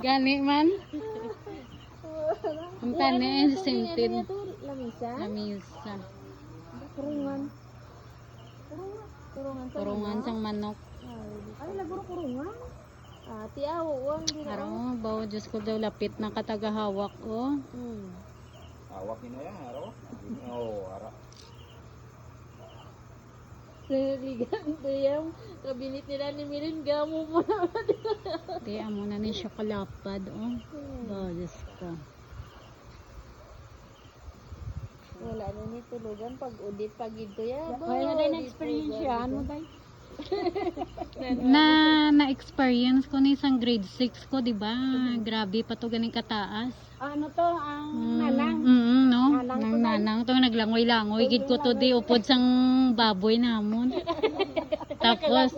Gani man. Ang tani, simple. Lamisa? Lamisa. Kurungan. Kurungan sang manok. Ay, laguro kurungan. Tiaw, uwang din. Araw, bawa Diyos ko daw lapit na katagahawak, oh. Hawak na yan, araw. Oo, araw. Ligan to yung kabinet nila ni Mirin, gamo mo na. Di, amo na ni siya kalapad, oh. Bawa Diyos ko. Wala na ni tulugan pag udit pag ito yan. Kaya na din experience yan mo day. Na-experience ko ni isang grade 6 ko, di ba? Grabe pa to ganing kataas. Ano to, ang nanang. No? Nanang Nang to, nanang to naglangoy-langoy gid ko to di upod sang baboy namon. Tapos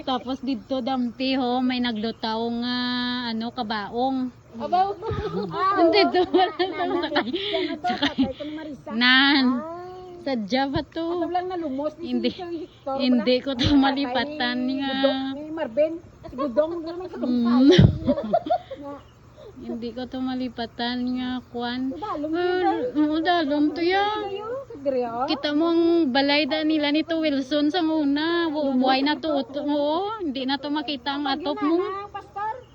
tapos dito dampi ho may naglutaw nga ano kabaong. Abaw! Hindi to Ano to, patay ko ni Marisa. nan. Sadya ba Ano to? lang na lumos. Hindi. Hindi ko to malipatan nga. Ni Marben. Si Gudong. Gudong sa Mm. Na, Hindi ko to malipatan nga kwan. dalong kita. Oo, dalom to yan. Griyo. Kita mo ang balay da nila nito Wilson sa una. Buhay na to. Oo, hindi na to makita ang atop mo. Pastor.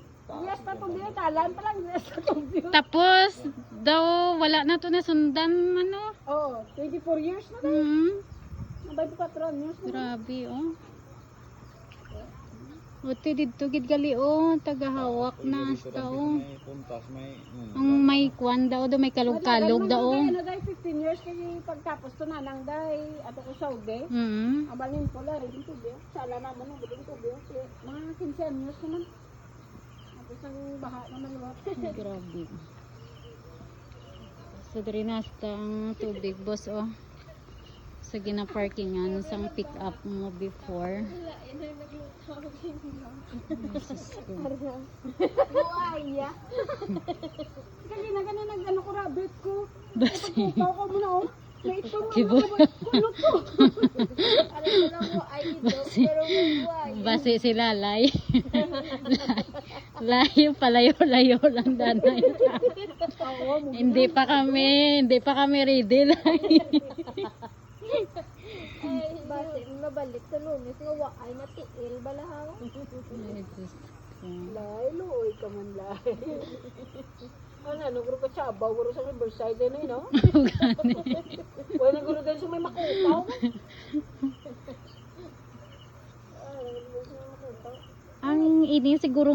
Yes, patuloy. Talan pa lang. Yes, patuloy. Tapos, daw wala na to na sundan, ano. Oo, 24 years na tayo. Nabay po 4 years na. Grabe, oh. Buti dito gid gali, oh. Tagahawak na hasta, oh. May puntas, may... Ang may kwan daw, may kalog-kalog daw, oh. Ano dahil 15 years kayo pagtapos to nanang dahil ato ko Saudi. Abalin ko la rin tubig. Sala naman ng buding tubig. Mga 15 years naman. Tapos ang baha naman lot. Grabe. So, diri na hasta ang tubig, boss, oh. Sa gina-parkingan, sang pick up mo before. Jesus ko. Buaya. Kasi na ganun nag-ano ko rabbit ko. Basi. Pagkupaw ko muna oh. Na ito mo. Kibo. Alam ko lang mo ay ito, pero may buhay. Basi si Lalay. Layo, palayo-layo lang danay. Hindi pa kami ready, Lay. Ay, base, mabalik sa lunes nga wa ay matiil balahaw. Lay, luoy ka man lay. Ano, guro ka Chabaw, guro sa Riverside na yun, no? Wala guro dahil sa may makupaw. Ang ini siguro